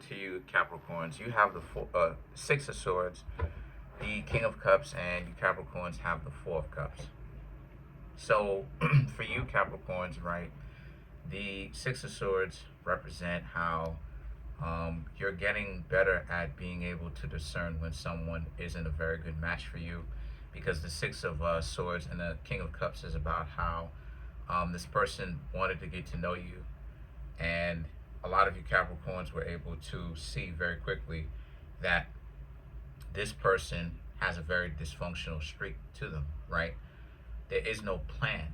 to you, Capricorns. You have the Six of Swords, the King of Cups, and you Capricorns have the Four of Cups. So for you Capricorns, right, the Six of Swords represent how you're getting better at being able to discern when someone isn't a very good match for you, because the Six of Swords and the King of Cups is about how this person wanted to get to know you, and a lot of you Capricorns were able to see very quickly that this person has a very dysfunctional streak to them, right? There is no plan.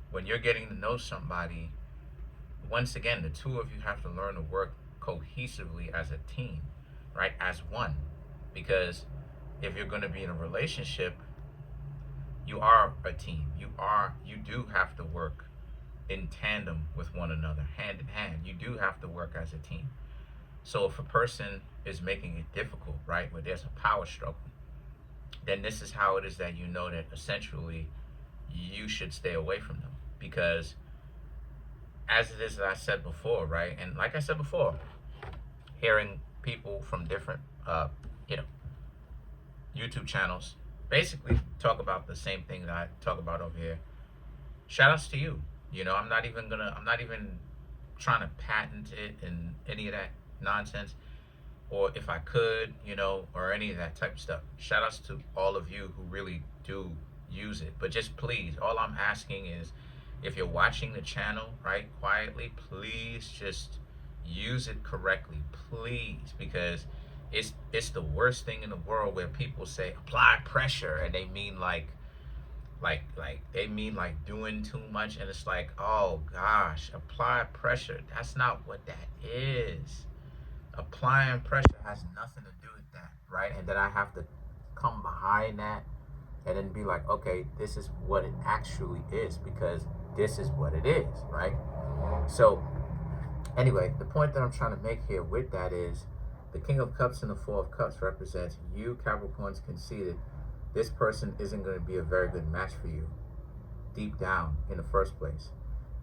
When you're getting to know somebody, once again, the two of you have to learn to work cohesively as a team, right? As one. Because if you're going to be in a relationship, you are a team. You do have to work in tandem with one another, hand in hand. You do have to work as a team. So if a person is making it difficult, right, where there's a power struggle, then this is how it is that you know that essentially you should stay away from them. Because as it is that I said before, right, and like I said before, hearing people from different, YouTube channels basically talk about the same thing that I talk about over here. Shout outs to you. I'm not even trying to patent it and any of that nonsense, or if I could, or any of that type of stuff. Shout outs to all of you who really do use it. But just please, all I'm asking is, if you're watching the channel, right, quietly, please just use it correctly, please, because it's the worst thing in the world where people say apply pressure and they mean like doing too much, and it's like, oh gosh, apply pressure. That's not what that is. Applying pressure has nothing to do with that, right? And then I have to come behind that and then be like, okay, this is what it actually is, because this is what it is, right? So anyway, the point that I'm trying to make here with that is the King of Cups and the Four of Cups represents you Capricorns conceded this person isn't going to be a very good match for you deep down in the first place.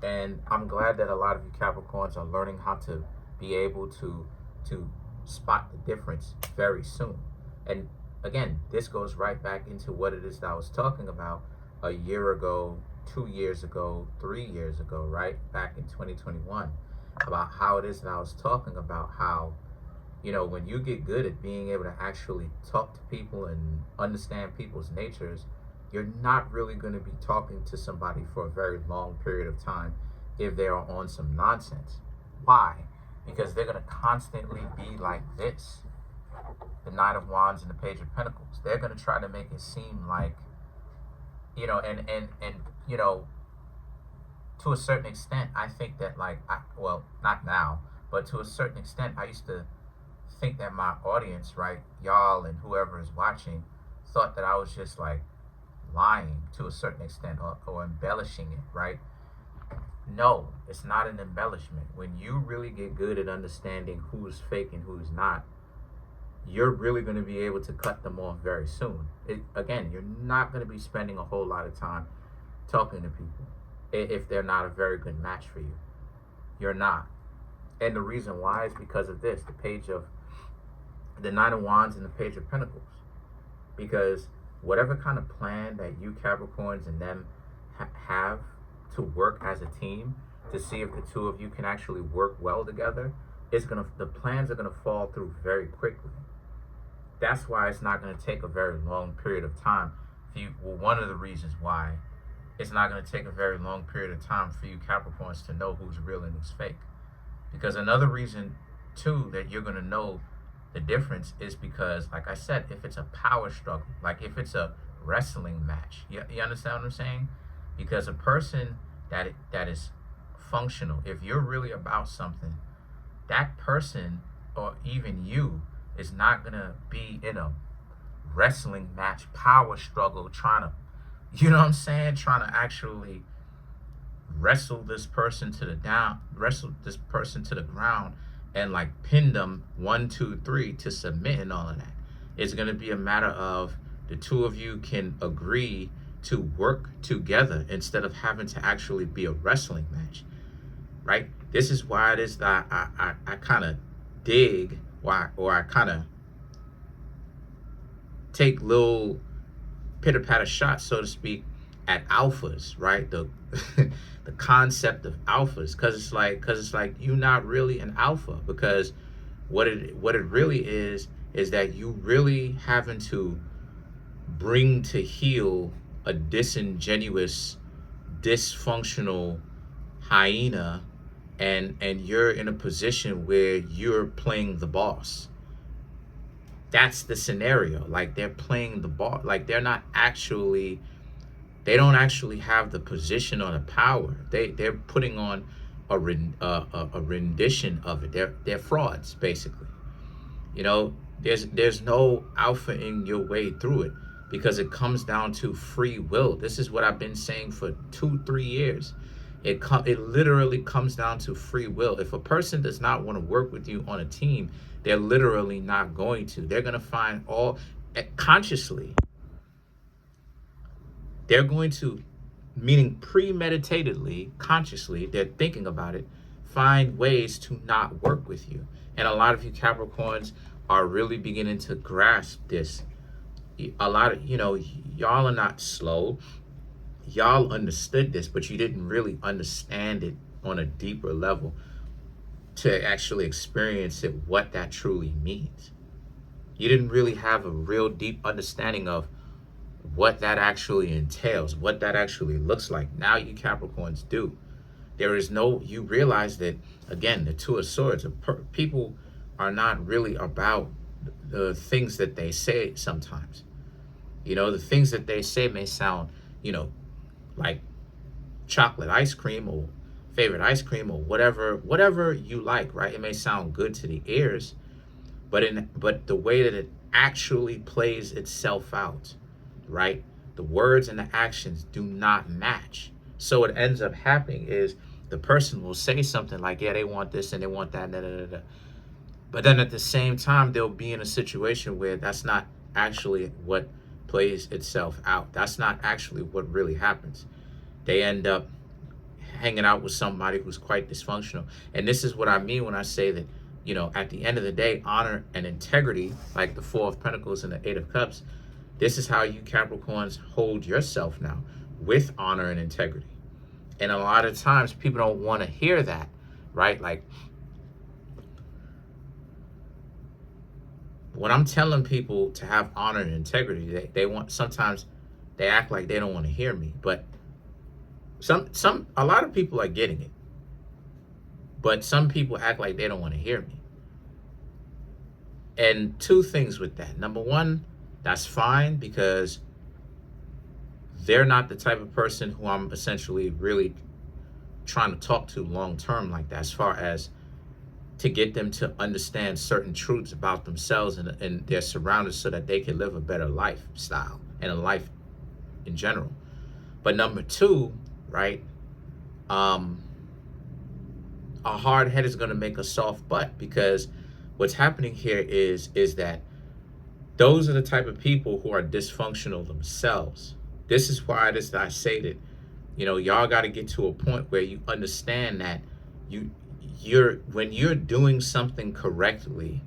And I'm glad that a lot of you Capricorns are learning how to be able to spot the difference very soon. And again, this goes right back into what it is that I was talking about a year ago, 2 years ago, 3 years ago, right? Back in 2021, about how it is that I was talking about how, when you get good at being able to actually talk to people and understand people's natures, you're not really going to be talking to somebody for a very long period of time if they are on some nonsense. Why? Because they're going to constantly be like this. The Nine of Wands and the Page of Pentacles. They're going to try to make it seem like, to a certain extent, I think that not now, but to a certain extent, I used to think that my audience, right, y'all and whoever is watching, thought that I was just like lying to a certain extent, or embellishing it, right? No, it's not an embellishment. When you really get good at understanding who's fake and who's not, you're really going to be able to cut them off very soon. Again, you're not going to be spending a whole lot of time talking to people if they're not a very good match for you. You're not. And the reason why is because of this, the Nine of Wands and the Page of Pentacles. Because whatever kind of plan that you Capricorns and them have to work as a team to see if the two of you can actually work well together, the plans are gonna fall through very quickly. That's why it's not gonna take a very long period of time for you. Well, one of the reasons why it's not gonna take a very long period of time for you Capricorns to know who's real and who's fake. Because another reason too that you're gonna know the difference is because, like I said, if it's a power struggle, like if it's a wrestling match, you understand what I'm saying? Because a person that is functional, if you're really about something, that person or even you is not gonna be in a wrestling match, power struggle, trying to actually wrestle this person to the ground and like pin them 1, 2, 3 to submit and all of that. It's going to be a matter of the two of you can agree to work together instead of having to actually be a wrestling match, right? This is why it is that I kind of dig, or I kind of take little pitter patter shots, so to speak, at alphas, right? The the concept of alphas, because it's like you're not really an alpha, because what it really is that you really having to bring to heel a disingenuous, dysfunctional hyena, and you're in a position where you're playing the boss. That's the scenario. Like, they're playing the boss. Like, they don't actually have the position or the power. They're putting on a rendition of it. They're frauds, basically. You know, there's no alpha in your way through it, because it comes down to free will. This is what I've been saying for 2-3 years. It literally comes down to free will. If a person does not want to work with you on a team, they're literally not going to. They're going to find consciously. They're going to, meaning premeditatedly, consciously, they're thinking about it, find ways to not work with you. And a lot of you Capricorns are really beginning to grasp this. A lot of, y'all are not slow. Y'all understood this, but you didn't really understand it on a deeper level to actually experience it, what that truly means. You didn't really have a real deep understanding of what that actually entails, what that actually looks like. Now you Capricorns do. You realize that, again, the Two of Swords, people are not really about the things that they say sometimes. The things that they say may sound, like chocolate ice cream or favorite ice cream or whatever you like, right? It may sound good to the ears, but the way that it actually plays itself out, right? The words and the actions do not match. So what ends up happening is the person will say something like, yeah, they want this and they want that, da, da, da, da. But then at the same time, they'll be in a situation where that's not actually what plays itself out. That's not actually what really happens. They end up hanging out with somebody who's quite dysfunctional. And this is what I mean when I say that, at the end of the day, honor and integrity, like the Four of Pentacles and the Eight of Cups, this is how you Capricorns hold yourself now, with honor and integrity. And a lot of times people don't want to hear that, right? Like, when I'm telling people to have honor and integrity, sometimes they act like they don't want to hear me. But a lot of people are getting it. But some people act like they don't want to hear me. And two things with that. Number one, that's fine, because they're not the type of person who I'm essentially really trying to talk to long term like that, as far as to get them to understand certain truths about themselves and their surroundings, so that they can live a better lifestyle and a life in general. But number two, right, a hard head is going to make a soft butt, because what's happening here is that those are the type of people who are dysfunctional themselves. This is why it is that I say that, y'all got to get to a point where you understand that when you're doing something correctly,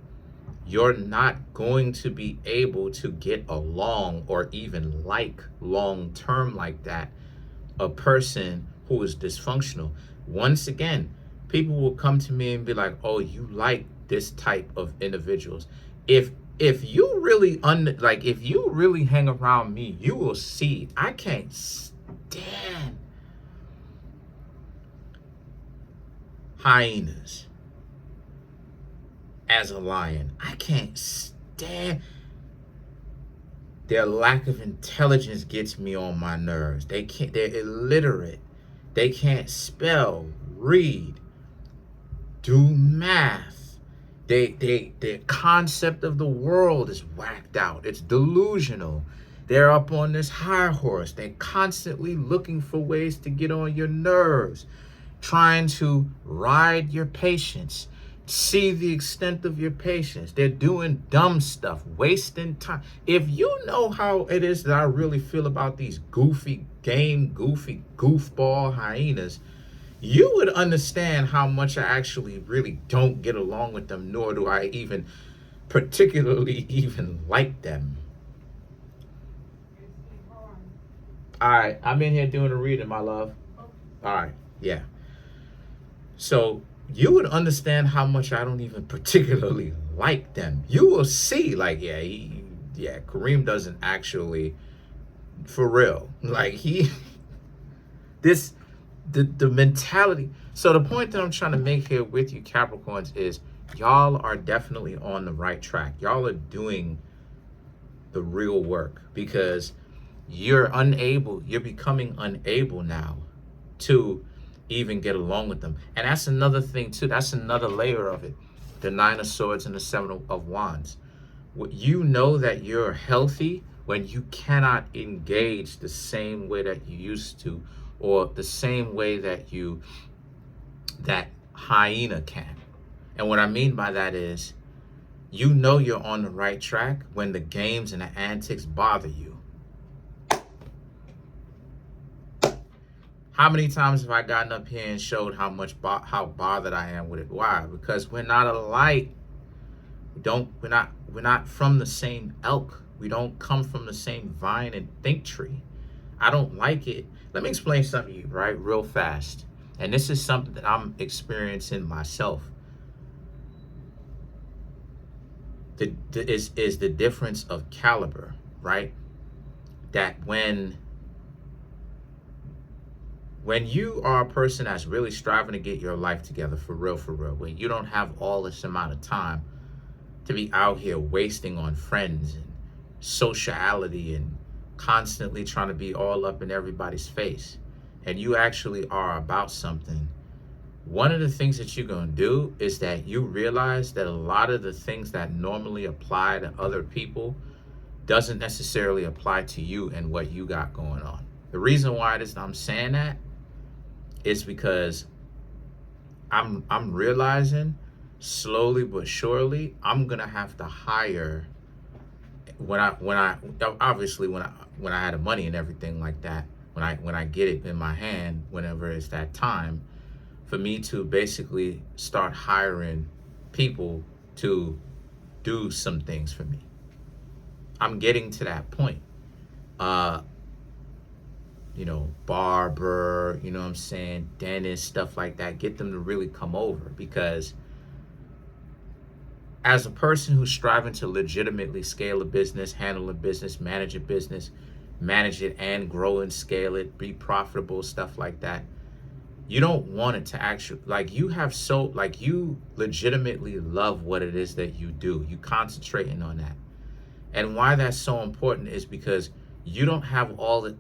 you're not going to be able to get along or even like long term like that a person who is dysfunctional. Once again, people will come to me and be like, oh, you like this type of individuals. If you really if you really hang around me, you will see I can't stand hyenas as a lion. I can't stand their lack of intelligence. Gets me on my nerves. They're illiterate. They can't spell, read, do math. Their concept of the world is whacked out. It's delusional. They're up on this high horse. They're constantly looking for ways to get on your nerves, trying to ride your patience, see the extent of your patience. They're doing dumb stuff, wasting time. If you know how it is that I really feel about these goofball hyenas, you would understand how much I actually really don't get along with them, nor do I even particularly even like them. All right, I'm in here doing a reading, my love. All right, yeah. So you would understand how much I don't even particularly like them. You will see, like, yeah, Kareem doesn't actually, for real, like this, the mentality. So the point that I'm trying to make here with you, Capricorns, is y'all are definitely on the right track. Y'all are doing the real work because you're becoming unable now to even get along with them. And that's another thing too. That's another layer of it. The Nine of Swords and the Seven of Wands. You know that you're healthy when you cannot engage the same way that you used to, or the same way that hyena can. And what I mean by that is, you know you're on the right track when the games and the antics bother you. How many times have I gotten up here and showed how bothered I am with it? Why? Because we're not alike. We're not from the same elk. We don't come from the same vine and think tree. I don't like it. Let me explain something to you, right, real fast. And this is something that I'm experiencing myself. Is the difference of caliber, right? That when you are a person that's really striving to get your life together for real, when you don't have all this amount of time to be out here wasting on friends and sociality and constantly trying to be all up in everybody's face, and you actually are about something, one of the things that you're going to do is that you realize that a lot of the things that normally apply to other people doesn't necessarily apply to you and what you got going on. The reason why it is I'm saying that is because I'm realizing slowly but surely I'm gonna have to hire, when I obviously when I had the money and everything like that, when I get it in my hand, whenever it's that time for me to basically start hiring people to do some things for me. I'm getting to that point. Barber, you know what I'm saying, dentist, stuff like that. Get them to really come over, because as a person who's striving to legitimately scale a business, handle a business, manage it and grow and scale it, be profitable, stuff like that, you don't want it to actually, you legitimately love what it is that you do. You concentrating on that. And why that's so important is because you don't have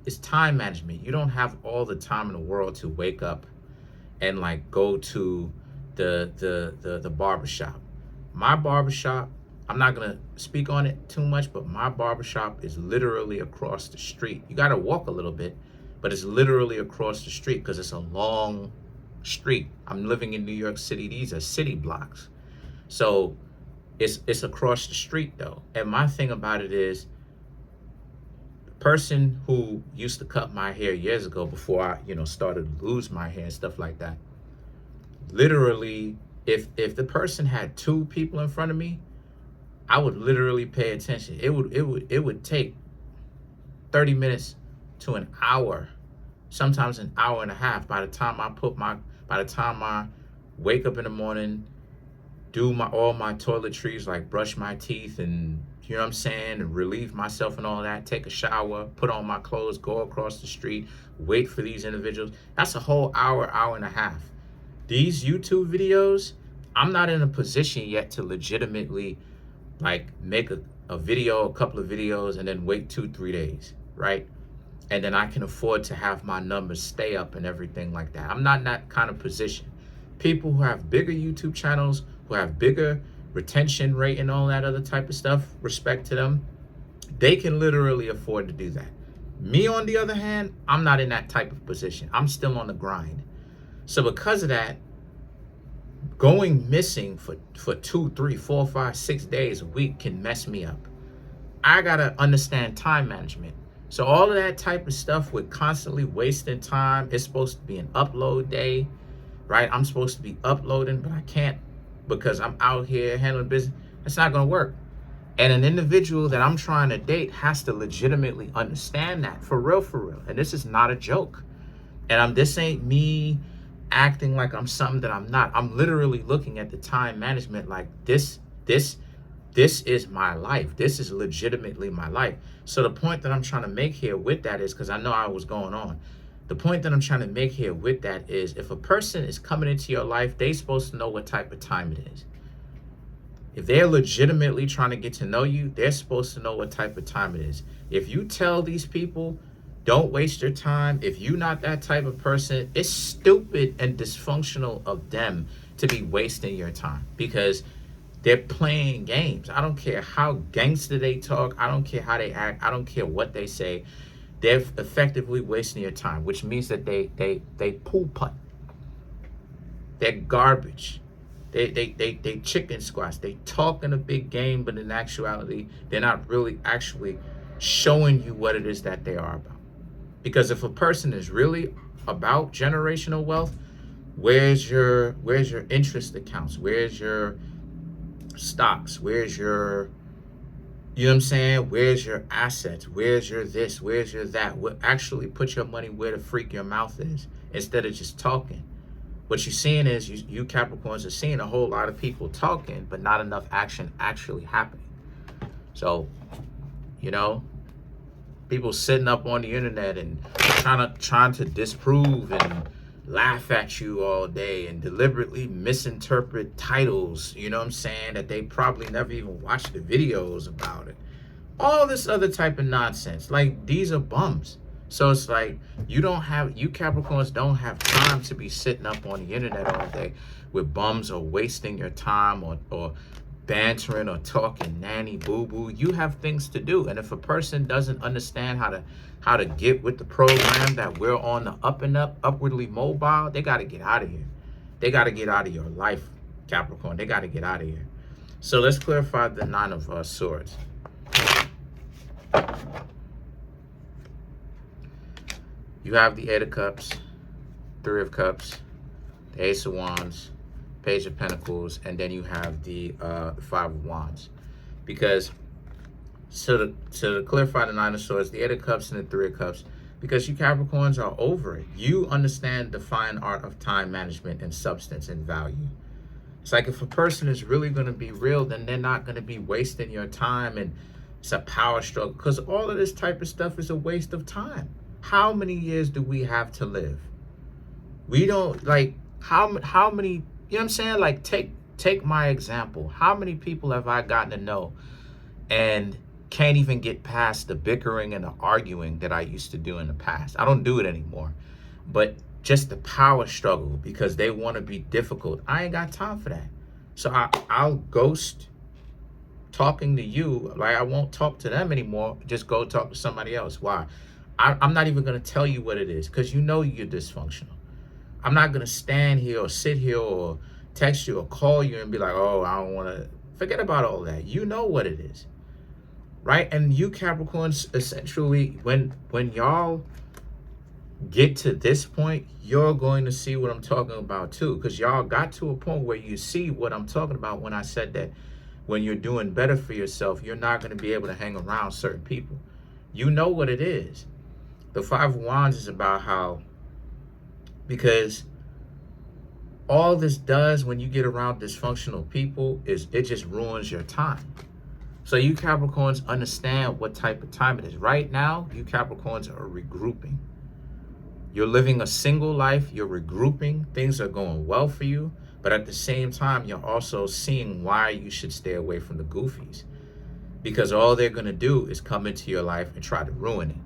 it's time management. You don't have all the time in the world to wake up and go to the barbershop. My barbershop, I'm not gonna speak on it too much, but my barbershop is literally across the street. You gotta walk a little bit, but it's literally across the street because it's a long street. I'm living in New York City. These are city blocks. So it's across the street though. And my thing about it is, the person who used to cut my hair years ago, before I, started to lose my hair and stuff like that, literally, if the person had two people in front of me, I would literally pay attention. It would take 30 minutes to an hour, sometimes an hour and a half, by the time I wake up in the morning, do all my toiletries, like brush my teeth and, you know what I'm saying, and relieve myself and all that, take a shower, put on my clothes, go across the street, wait for these individuals. That's a whole hour and a half. These YouTube videos, I'm not in a position yet to legitimately make a video, a couple of videos, and then wait 2-3 days, right? And then I can afford to have my numbers stay up and everything like that. I'm not in that kind of position. People who have bigger YouTube channels, who have bigger retention rate and all that other type of stuff, respect to them, they can literally afford to do that. Me, on the other hand, I'm not in that type of position. I'm still on the grind. So because of that, going missing for 2, 3, 4, 5, 6 days a week can mess me up. I gotta understand time management. So all of that type of stuff with constantly wasting time, it's supposed to be an upload day. right? I'm supposed to be uploading, but I can't because I'm out here handling business. It's not going to work. And an individual that I'm trying to date has to legitimately understand that, for real, for real. And this is not a joke. And this ain't me acting like I'm something that I'm not. I'm literally looking at the time management like this is my life. This is legitimately my life. So the point that I'm trying to make here with that is, because I know I was going on, the point that I'm trying to make here with that is, if a person is coming into your life, they're supposed to know what type of time it is. If they're legitimately trying to get to know you, they're supposed to know what type of time it is. If you tell these people, don't waste your time, if you're not that type of person, it's stupid and dysfunctional of them to be wasting your time, because they're playing games. I don't care how gangster they talk. I don't care how they act. I don't care what they say. They're effectively wasting your time, which means that they pool putt. They're garbage. They chicken squash. They talk in a big game, but in actuality, they're not really actually showing you what it is that they are about. Because if a person is really about generational wealth, where's your interest accounts? Where's your stocks? Where's your, you know what I'm saying? Where's your assets? Where's your this? Where's your that? Actually put your money where the freak your mouth is, instead of just talking. What you're seeing is, you Capricorns are seeing a whole lot of people talking, but not enough action actually happening. So, you know, people sitting up on the internet and trying to disprove and laugh at you all day and deliberately misinterpret titles, you know what I'm saying, that they probably never even watched the videos about it. All this other type of nonsense. Like, these are bums. So it's like, you Capricorns don't have time to be sitting up on the internet all day with bums, or wasting your time, or bantering or talking nanny boo-boo. You have things to do. And if a person doesn't understand how to get with the program that we're on, the up and up, upwardly mobile, they got to get out of here. They got to get out of your life, Capricorn. They got to get out of here. So let's clarify the Nine of Swords. You have the Eight of Cups, Three of Cups, the Ace of Wands, Page of Pentacles, and then you have the Five of Wands. Because, to clarify the Nine of Swords, the Eight of Cups and the Three of Cups, because you Capricorns are over it. You understand the fine art of time management and substance and value. It's like, if a person is really going to be real, then they're not going to be wasting your time, and it's a power struggle, because all of this type of stuff is a waste of time. How many years do we have to live? We don't, like, how many, you know what I'm saying? Like, take my example. How many people have I gotten to know and can't even get past the bickering and the arguing that I used to do in the past? I don't do it anymore. But just the power struggle, because they want to be difficult. I ain't got time for that. So I'll ghost talking to you. Like, I won't talk to them anymore. Just go talk to somebody else. Why? I'm not even going to tell you what it is, because you know you're dysfunctional. I'm not going to stand here or sit here or text you or call you and be like, oh, I don't want to. Forget about all that. You know what it is, right? And you Capricorns, essentially, when y'all get to this point, you're going to see what I'm talking about too, because y'all got to a point where you see what I'm talking about when I said that when you're doing better for yourself, you're not going to be able to hang around certain people. You know what it is. The Five of Wands is about how, because all this does when you get around dysfunctional people is it just ruins your time. So you Capricorns understand what type of time it is. Right now, you Capricorns are regrouping. You're living a single life. You're regrouping. Things are going well for you. But at the same time, you're also seeing why you should stay away from the goofies. Because all they're going to do is come into your life and try to ruin it.